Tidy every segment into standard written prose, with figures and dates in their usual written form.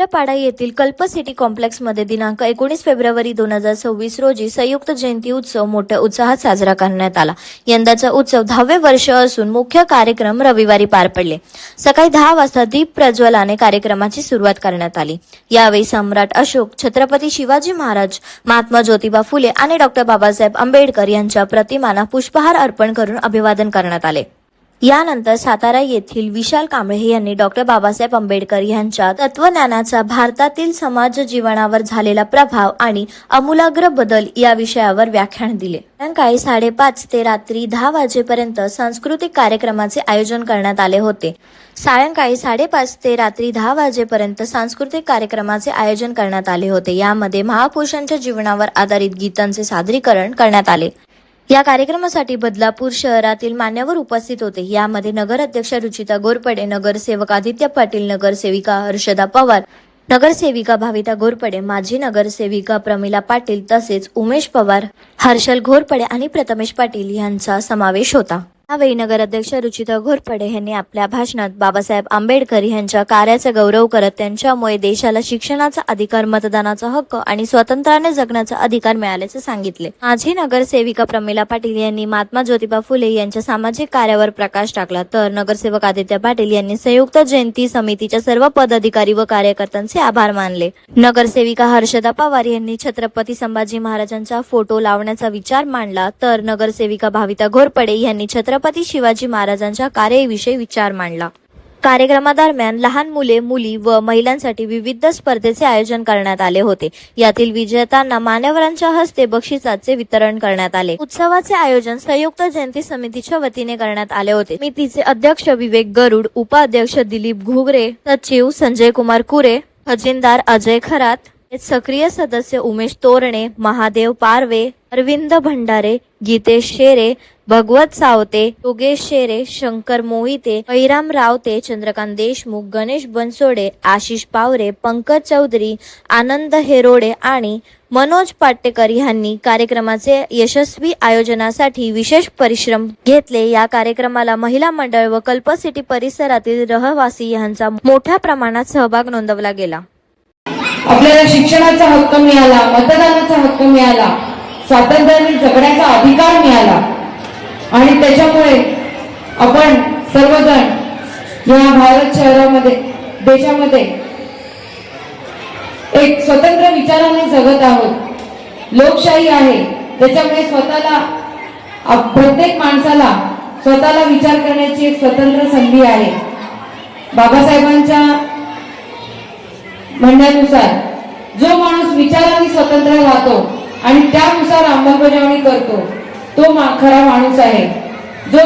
पाडा येथील कल्प सिटी कॉम्प्लेक्समध्ये दिनांक 19 फेब्रुवारी 2026 रोजी संयुक्त जयंती उत्सव मोठ्या उत्साहात साजरा करण्यात आला। यंदाचा उत्सव 10वे वर्ष असून मुख्य कार्यक्रम रविवारी पार पडले। सकाळी 10 वाजता दीप प्रज्वलाने कार्यक्रमाची सुरुवात करण्यात आली। यावेळी सम्राट अशोक, छत्रपती शिवाजी महाराज, महात्मा ज्योतिबा फुले आणि डॉ. बाबासाहेब आंबेडकर यांच्या प्रतिमांना पुष्पहार अर्पण करून अभिवादन करण्यात आले। यानंतर सातारा येथील विशाल कांबळे यांनी डॉ. बाबासाहेब आंबेडकर यांच्या तत्वज्ञानाचा भारतातील समाज जीवनावर झालेला प्रभाव आणि आमूलाग्र बदल या विषयावर व्याख्यान दिले। सायंकाळी 5:30 ते रात्री 10 वाजेपर्यंत सांस्कृतिक कार्यक्रमाचे आयोजन करण्यात आले होते। सायंकाळी 5:30 ते रात्री 10 वाजेपर्यंत सांस्कृतिक कार्यक्रमाचे आयोजन करण्यात आले होते। यामध्ये महापुरुषांच्या जीवनावर आधारित गीतांचे सादरीकरण करण्यात आले। या कार्यक्रमासाठी बदलापूर शहरातील मान्यवर उपस्थित होते। यामध्ये नगराध्यक्ष रुचिता घोरपडे, नगरसेवक आदित्य पाटील, नगरसेविका हर्षदा पवार, नगरसेविका भाविता घोरपडे, माजी नगरसेविका प्रमिला पाटील तसेच उमेश पवार, हर्षल घोरपडे आणि प्रथमेश पाटील यांचा समावेश होता। यावेळी नगराध्यक्ष रुचिता घोरपडे यांनी आपल्या भाषणात बाबासाहेब आंबेडकर यांच्या कार्याचा गौरव करत त्यांच्यामुळे देशाला शिक्षणाचा अधिकार, मतदानाचा हक्क आणि स्वतंत्राने जगण्याचा अधिकार मिळाल्याचे सांगितले। माजी नगरसेविका प्रमिला पाटील यांनी महात्मा ज्योतिबा फुले यांच्या सामाजिक कार्यावर प्रकाश टाकला, तर नगरसेवक आदित्य पाटील यांनी संयुक्त जयंती समितीच्या सर्व पदाधिकारी व कार्यकर्त्यांचे आभार मानले। नगरसेविका हर्षदा पवार यांनी छत्रपती संभाजी महाराजांचा फोटो लावण्याचा विचार मांडला, तर नगरसेविका भाविता घोरपडे यांनी छत्रपती शिवाजी महाराजांच्या कार्याविषयी विचार मांडला। कार्यक्रमादरम्यान लहान मुले, मुली व महिलांसाठी विविध स्पर्धेचे आयोजन करण्यात आले होते। यातील विजेत्यांना मान्यवरांच्या हस्ते बक्षिसाचे वितरण करण्यात आले। उत्सवाचे आयोजन संयुक्त जयंती समितीच्या वतीने करण्यात आले होते। समितीचे अध्यक्ष विवेक गरुड, उपाध्यक्ष दिलीप घुगरे, सचिव संजय कुमार कुरे, खजिनदार अजय खरात, सक्रिय सदस्य उमेश तोरणे, महादेव पारवे, अरविंद भंडारे, गीतेश शेरे, भगवत सावते, योगेश शेरे, शंकर मोहिते, कैराम रावते, चंद्रकांत देशमुख, गणेश बनसोडे, आशिष पावरे, पंकज चौधरी, आनंद हेरोडे आणि मनोज पाटेकर यांनी कार्यक्रमाचे यशस्वी आयोजनासाठी विशेष परिश्रम घेतले। या कार्यक्रमाला महिला मंडळ व कल्प सिटी परिसरातील रहिवासी यांचा मोठ्या प्रमाणात सहभाग नोंदवला गेला। आपल्याला शिक्षणाचा हक्क मिळाला, मतदानाचा हक्क मिळाला, स्वातंत्र्याने जगण्याचा अधिकार मिळाला आणि त्याच्यामुळे आपण सर्वजण या भारत शहरामध्ये, देशामध्ये एक स्वतंत्र विचाराने जगत आहोत। लोकशाही आहे, त्याच्यामुळे स्वतःला, प्रत्येक माणसाला स्वतःला विचार करण्याची एक स्वतंत्र संधी आहे। बाबासाहेबांच्या म्हणण्यानुसार जो माणूस विचारांनी स्वतंत्र राहतो आणि त्यानुसार अंमलबजावणी करतो तो खरा माणूस आहे। जो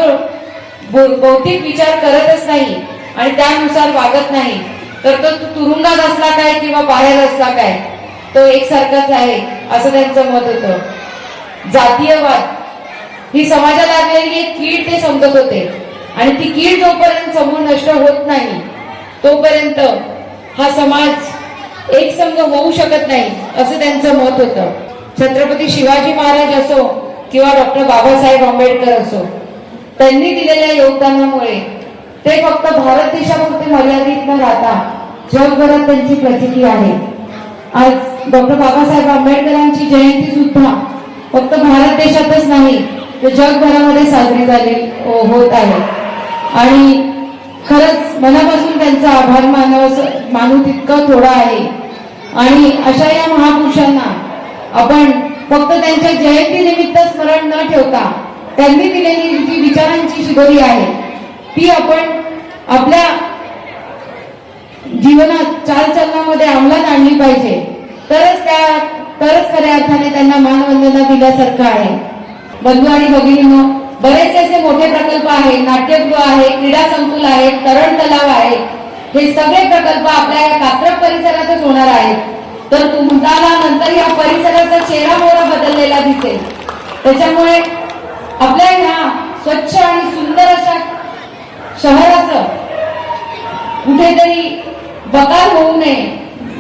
बौद्धिक विचार करतच नाही आणि त्यानुसार वागत नाही तर तो तुरुंगात असला काय किंवा बाहेर असला काय, तो एकसारखाच आहे असं त्यांचं मत होतं। जातीयवाद ही समाजात लागलेली एक कीड ते समजत होते आणि ती कीड जोपर्यंत समूळ नष्ट होत नाही तोपर्यंत हा समाज एक संघ होऊ शकत नाही असं त्यांचं मत होतं। छत्रपती शिवाजी महाराज असो किंवा डॉ. बाबासाहेब आंबेडकर असो, त्यांनी दिलेल्या योगदानामुळे ते फक्त भारत देशापुरते मर्यादित न राहता जगभरात त्यांची प्रचिती आहे। आज डॉ. बाबासाहेब आंबेडकरांची जयंती सुद्धा फक्त भारत देशातच नाही तर जगभरामध्ये साजरी होत आहे आणि खरंच मनापासून त्यांचा आभार मानू तितकं थोडं आहे। आणि अशा या महापुरुषांना आपण फक्त त्यांच्या जयंती निमित्त स्मरण न ठेवता त्यांनी दिलेली जी विचारांची शिदोरी आहे ती आपण आपल्या जीवनात, चालचलनामध्ये अंमलात आणली पाहिजे, तरच खऱ्या अर्थाने त्यांना मानवंदना दिल्यासारखं आहे। बंधू आणि भगिनींनो, बरेच असे मोठे प्रकल्प आहेत, नाट्यगृह आहे, क्रीडा संकुल आहे, तरण तलाव आहे, हे सगळे प्रकल्प आपल्या या कात्रप परिसरातच होणार आहेत। तर तुम्हाला नंतर या परिसराचा चेहरा मोहरा बदललेला दिसेल। त्याच्यामुळे आपल्या ह्या स्वच्छ आणि सुंदर अशा शहराचं कुठेतरी बकार होऊ नये,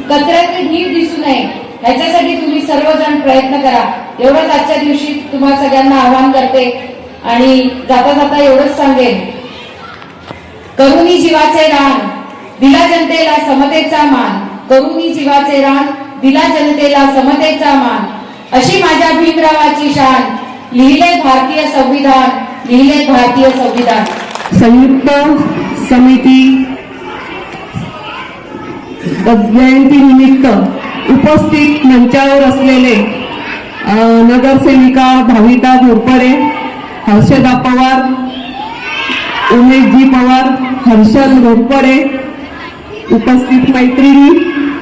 कचऱ्याचे ढीग दिसू नये, ह्याच्यासाठी तुम्ही सर्वजण प्रयत्न करा एवढंच आजच्या दिवशी तुम्हाला सगळ्यांना आवाहन करते। आणि जाता जाता एवढंच सांगेन, करुणी जीवाचे दान, दिला जनतेला समतेचा मान, करुणी जीवाचे रान, दिला जनतेला समतेचा मान, अशी माझ्या भीमरावाची शान, लिहिले भारतीय संविधान, लिहिले भारतीय संविधान. संयुक्त समिती जयंती निमित्त उपस्थित मंचावर असलेले नगरसेविका भाविता घोरपडे, हर्षदा पवार, उमेशजी पवार, हर्षल घोरपडे, उपस्थित मैत्रिणी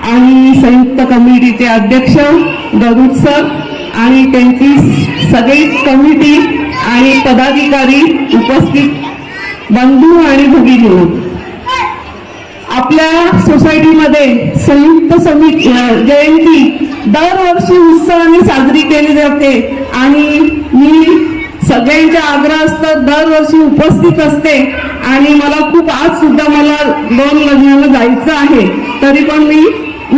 आणि संयुक्त कमिटीचे अध्यक्ष गरुड सर आणि त्यांची सगळी कमिटी आणि पदाधिकारी, उपस्थित बंधू आणि भगिनी, आपल्या सोसायटीमध्ये संयुक्त समिती जयंती दरवर्षी उत्साहाने साजरी केली जाते आणि मी सगळ्यांच्या आग्रहास्तव दरवर्षी उपस्थित असते आणि मला खूप आज सुद्धा मला 2 लग्नाला जायचं आहे, तरी पण मी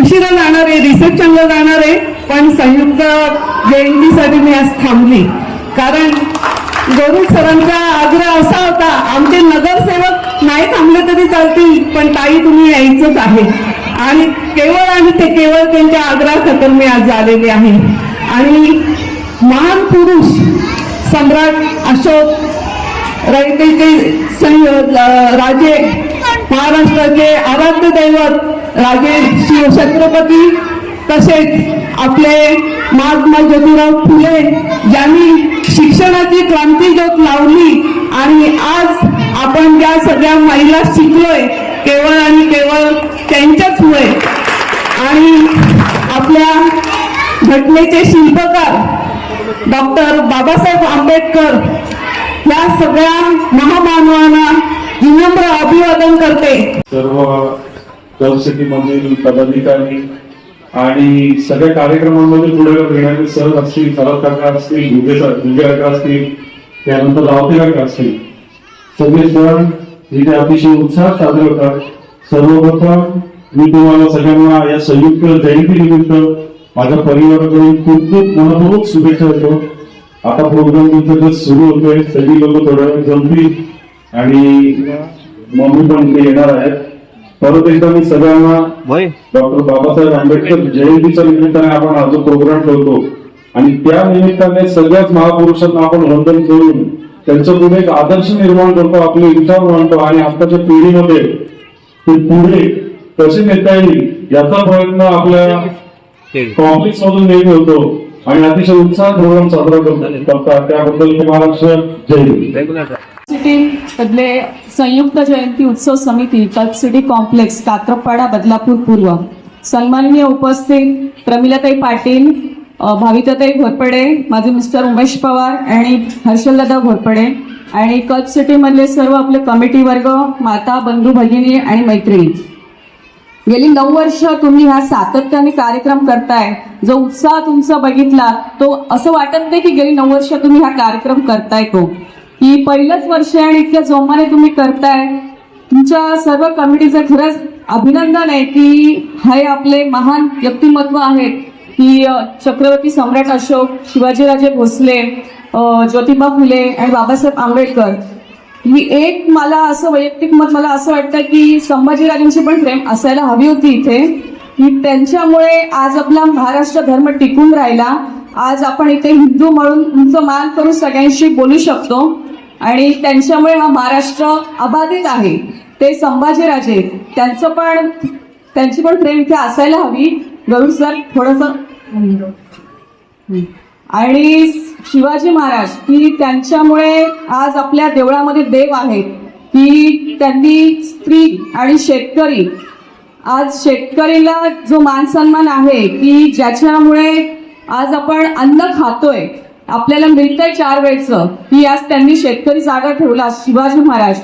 उशिरा जाणार आहे, रिसेप्शनला जाणार आहे, पण संयुक्त जयंतीसाठी मी आज थांबली. कारण गरुड सरांचा आग्रह असा होता, आमचे नगरसेवक नाही थांबले तरी चालतील पण ताई तुम्ही यायचंच आहे, आणि केवळ त्यांच्या आग्रहाखातर मी आज आलेले आहे. आणि महान पुरुष सम्राट अशोक राजे, महाराष्ट्राचे आराध्य दैवत राजे छत्रपती, तसेच आपले महात्मा ज्योतिराव फुले ज्यांनी शिक्षणाची क्रांतीज्योत लावली आणि आज आपण ज्या सगळ्या महिला शिकलोय केवळ त्यांच्याच मुळे. आणि आपल्या घटनेचे शिल्पकार डॉक्टर बाबासाहेब आंबेडकर या सगळ्या महामानवांना विनम्र अभिवादन करते. सर्व क्लब सिटी मधील पदाधिकारी आणि सगळ्या कार्यक्रमांमध्ये पुढे घेणारे सर असतील, सलकाकार असतील, विद्यार्थी असतील, त्यानंतर लावतेकार असतील, सगळे सण जिथे अतिशय उत्साह साजरे होतात. सर्वप्रथम मी तुम्हाला सगळ्यांना या संयुक्त जयंती निमित्त माझ्या परिवाराकडून खूप खूप मनपूर्वक शुभेच्छा देतो. आता प्रोग्राम तुमचं सुरू होतोय, सगळी लोक थोड्या वेळ जमतील आणि मम्मी पण इथे येणार आहेत. परत एकदा मी सगळ्यांना डॉक्टर बाबासाहेब आंबेडकर जयंतीच्या निमित्ताने आपण हा जो प्रोग्राम ठेवतो आणि त्या निमित्ताने सगळ्याच महापुरुषांना आपण वंदन करून त्यांचं पुढे एक आदर्श निर्माण करतो, आपले विचार मांडतो आणि आताच्या पिढीमध्ये ते पुढे कसे नेता येईल याचा प्रयत्न आपल्या कॉम्प्लेक्स मधून नेहमी होतो आणि अतिशय उत्साहात प्रोग्राम साजरा करतात. त्याबद्दल महाराष्ट्र जय हिंद. सिटी मधले संयुक्त जयंती उत्सव समिती क्लब सिटी कॉम्प्लेक्स कात्रपाडा बदलापूर पूर्व, सन्माननीय उपस्थित प्रमिलाताई पाटील, भाविताताई घोरपडे, माझे मिस्टर उमेश पवार आणि हर्षलदादा घोरपडे आणि क्लब सिटी मधले सर्व आपले कमिटी वर्ग, माता, बंधू, भगिनी आणि मैत्रिणी. गेली 9 वर्ष तुम्ही हा सातत्याने कार्यक्रम करताय. जो उत्साह तुमचा बघितला तो असं वाटत नाही की गेली 9 वर्ष तुम्ही हा कार्यक्रम करताय तो, की पहिलंच वर्ष आणि इतक्या जोमाने तुम्ही करताय. तुमच्या सर्व कमिटीचं खरंच अभिनंदन आहे की हे आपले महान व्यक्तिमत्व आहेत की छत्रपती सम्राट अशोक, शिवाजीराजे भोसले, ज्योतिबा फुले आणि बाबासाहेब आंबेडकर. ही एक मला असं वैयक्तिक मत मला असं वाटतं की संभाजीराजांची पण प्रेम असायला हवी होती इथे, की त्यांच्यामुळे आज आपला महाराष्ट्र धर्म टिकून राहिला. आज आपण इथे हिंदू म्हणून तुमचं मान करून सगळ्यांशी बोलू शकतो आणि त्यांच्यामुळे हा महाराष्ट्र अबाधित आहे. ते संभाजीराजे त्यांची पण प्रेम इथे असायला हवी. गरुड सर थोडंसं. आणि शिवाजी महाराज की त्यांच्यामुळे आज आपल्या देवळामध्ये देव आहेत, की त्यांनी स्त्री आणि शेतकरी, आज शेतकरीला जो मान सन्मान आहे की ज्याच्यामुळे आज आपण अन्न खातोय, आपल्याला मिळतंय 4 वेळचं, की आज त्यांनी शेतकरी जागा ठेवला. शिवाजी महाराज,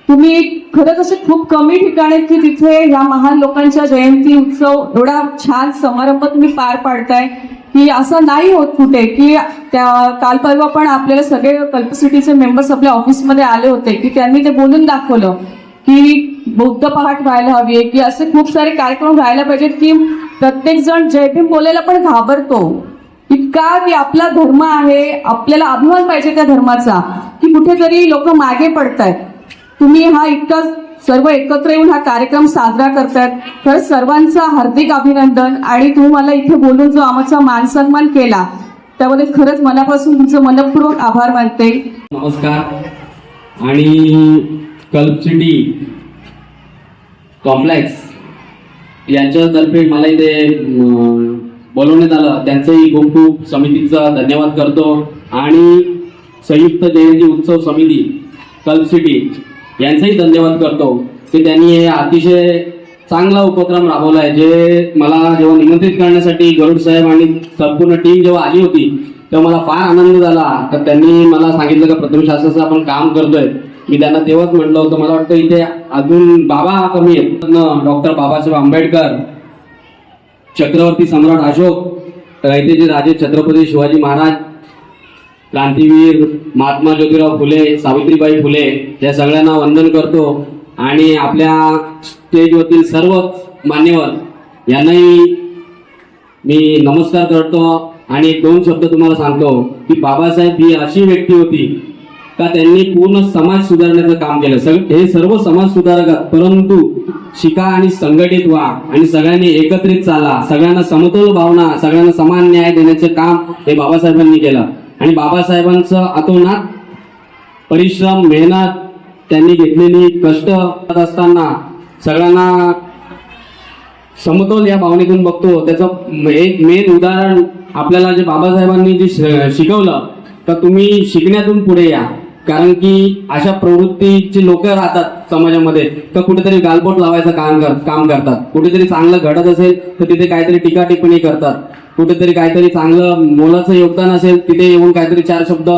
तुम्ही खरंच असे खूप कमी ठिकाणी की तिथे ह्या महान लोकांच्या जयंती उत्सव एवढा छान समारंभ तुम्ही पार पाडताय, की असं नाही होत कुठे. की त्या काल परवा पण आपल्याला सगळे कल्पसिटीचे मेंबर्स आपल्या ऑफिसमध्ये आले होते की त्यांनी ते बोलून दाखवलं की बौद्ध पहाट व्हायला हवी आहे, की असे खूप सारे कार्यक्रम व्हायला पाहिजेत की प्रत्येक जण जय भीम बोलायला पण घाबरतो. इतका की आपला धर्म आहे, आपल्याला अभिमान पाहिजे त्या धर्माचा, की कुठेतरी लोक मागे पडतायत. तुम्ही हा इतका सर्व एकत्र येऊन हा कार्यक्रम साजरा करतात. खरंच सर्वांचं हार्दिक अभिनंदन. आणि तुम्ही मला इथे बोलून जो आमचा मान सन्मान केला त्यामध्ये खरंच मनापासून तुमचं मनपूर्वक आभार मानते. नमस्कार. आणि कल्प सिटी कॉम्प्लेक्स यांच्यातर्फे मला इथे बोलवण्यात आलं, त्यांचंही खूप खूप समितीचा धन्यवाद करतो. आणि संयुक्त जयंती उत्सव समिती कल्प सिटी यांचाही धन्यवाद करतो की त्यांनी हे अतिशय चांगला उपक्रम राबवला आहे. जे मला जेव्हा निमंत्रित करण्यासाठी गरुड साहेब आणि संपूर्ण टीम जेव्हा आली होती तेव्हा मला फार आनंद झाला. तर त्यांनी मला सांगितलं की प्रथम शास्त्राचं आपण काम करतोय. मी त्यांना तेव्हाच म्हटलं होतं मला वाटतं इथे अजून बाबा कमी आहेत. डॉक्टर बाबासाहेब आंबेडकर, छत्रपती सम्राट अशोक, इथे जे राजे छत्रपती शिवाजी महाराज, क्रांतीवीर महात्मा ज्योतिराव फुले, सावित्रीबाई फुले या सगळ्यांना वंदन करतो. आणि आपल्या स्टेजवरील सर्व मान्यवर यांनाही मी नमस्कार करतो. आणि एक दोन शब्द तुम्हाला सांगतो की बाबासाहेब ही अशी व्यक्ती होती का त्यांनी पूर्ण समाज सुधारण्याचं काम केलं. हे सर्व समाज सुधारक, परंतु शिका आणि संघटित व्हा आणि सगळ्यांनी एकत्रित चाला, सगळ्यांना समतोल भावना, सगळ्यांना समान न्याय देण्याचं काम हे बाबासाहेबांनी केलं. आणि बाबासाहेबांचं अतोनात परिश्रम, मेहनत, त्यांनी घेतलेली कष्ट असताना सगळ्यांना समतोल या भावनेतून बघतो. त्याचं एक मेन उदाहरण आपल्याला जे बाबासाहेबांनी जे शिकवलं तर तुम्ही शिकण्यातून पुढे या. कारण की अशा प्रवृत्तीचे लोक राहतात समाजामध्ये तर कुठेतरी गालबोट लावायचं काम करतात. कुठेतरी चांगलं घडत असेल तर तिथे काहीतरी टीका टिप्पणी करतात. कुठेतरी काहीतरी चांगलं मोलाचं योगदान असेल तिथे येऊन काहीतरी चार शब्द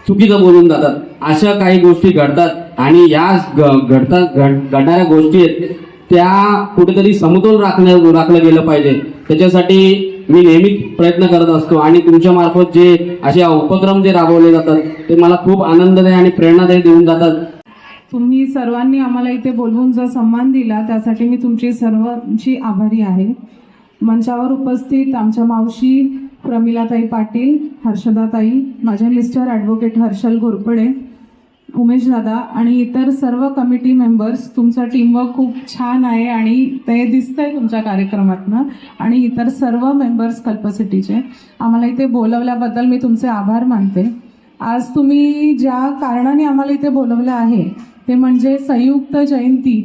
चुकीचं बोलून जातात. अशा काही गोष्टी घडतात आणि या घडणाऱ्या गोष्टी आहेत त्या कुठेतरी समतोल राखलं गेलं पाहिजे. त्याच्यासाठी मी नेहमीच प्रयत्न करत असतो. आणि तुमच्या मार्फत जे असे उपक्रम जे राबवले जातात ते मला खूप आनंददायी आणि प्रेरणादायी देऊन जातात. तुम्ही सर्वांनी आम्हाला इथे बोलवून जो सन्मान दिला त्यासाठी मी तुमची सर्वांची आभारी आहे. मंचावर उपस्थित आमच्या मावशी प्रमिलाताई पाटील, हर्षदाताई, माझे मिस्टर ॲडव्होकेट हर्षल घोरपडे, उमेश दादा आणि इतर सर्व कमिटी मेंबर्स, तुमचा टीमवर्क खूप छान आहे आणि ते दिसतंय तुमच्या कार्यक्रमातनं. आणि इतर सर्व मेंबर्स कल्पसिटीचे आम्हाला इथे बोलवल्याबद्दल मी तुमचे आभार मानते. आज तुम्ही ज्या कारणाने आम्हाला इथे बोलवलं आहे ते म्हणजे संयुक्त जयंती.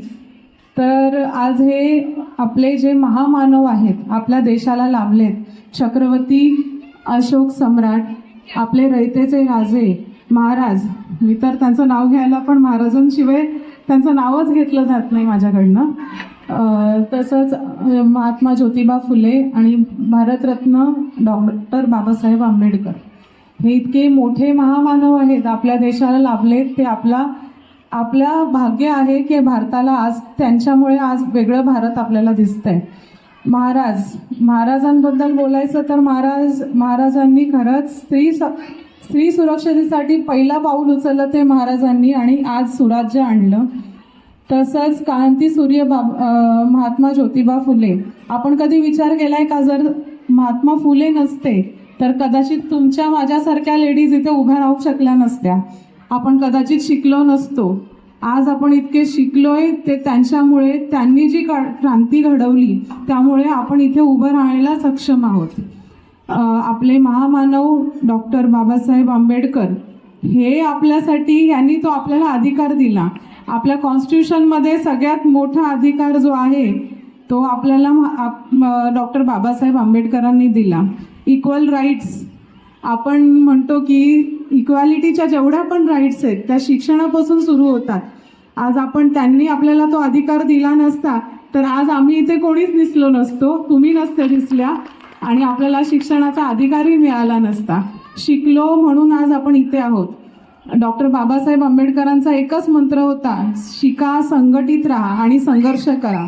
तर आज हे आपले जे महामानव आहेत आपल्या देशाला लाभलेत, छत्रपती अशोक सम्राट, आपले रयतेचे राजे महाराज. मी तर त्यांचं नाव घ्यायला पण महाराजांशिवाय त्यांचं नावच घेतलं जात नाही माझ्याकडनं. तसंच महात्मा ज्योतिबा फुले आणि भारतरत्न डॉक्टर बाबासाहेब आंबेडकर हे इतके मोठे महामानव आहेत आपल्या देशाला लाभलेत. ते आपल्या भाग्य आहे की भारताला आज त्यांच्यामुळे आज वेगळं भारत आपल्याला दिसतंय. महाराजांबद्दल बोलायचं तर महाराजांनी खरंच स्त्री सुरक्षेसाठी पहिला पाऊल उचललं ते महाराजांनी आणि आज सुराज्य आणलं. तसंच क्रांतीसूर्य महात्मा ज्योतिबा फुले. आपण कधी विचार केलाय का जर महात्मा फुले नसते तर कदाचित तुमच्या माझ्यासारख्या लेडीज इथे उभ्या राहू शकल्या नसत्या, आपण कदाचित शिकलो नसतो. आज आपण इतके शिकलोय ते त्यांच्यामुळे, त्यांनी जी क्रांती घडवली त्यामुळे आपण इथे उभं राहायला सक्षम आहोत. आपले महामानव डॉक्टर बाबासाहेब आंबेडकर हे आपल्यासाठी, यांनी तो आपल्याला अधिकार दिला. आपल्या कॉन्स्टिट्यूशनमध्ये सगळ्यात मोठा अधिकार जो आहे तो आपल्याला डॉक्टर बाबासाहेब आंबेडकरांनी दिला. इक्वल राईट्स, आपण म्हणतो की इक्वॅलिटीच्या जेवढ्या पण राईट्स आहेत त्या शिक्षणापासून सुरू होतात. आज त्यांनी आपल्याला तो अधिकार दिला नसता तर आज आम्ही इथे कोणीच दिसलो नसतो, तुम्ही नसते दिसल्या आणि आपल्याला शिक्षणाचा अधिकारही मिळाला नसता. शिकलो म्हणून आज आपण इथे आहोत. डॉक्टर बाबासाहेब आंबेडकरांचा एकच मंत्र होता, शिका, संघटित राहा आणि संघर्ष करा.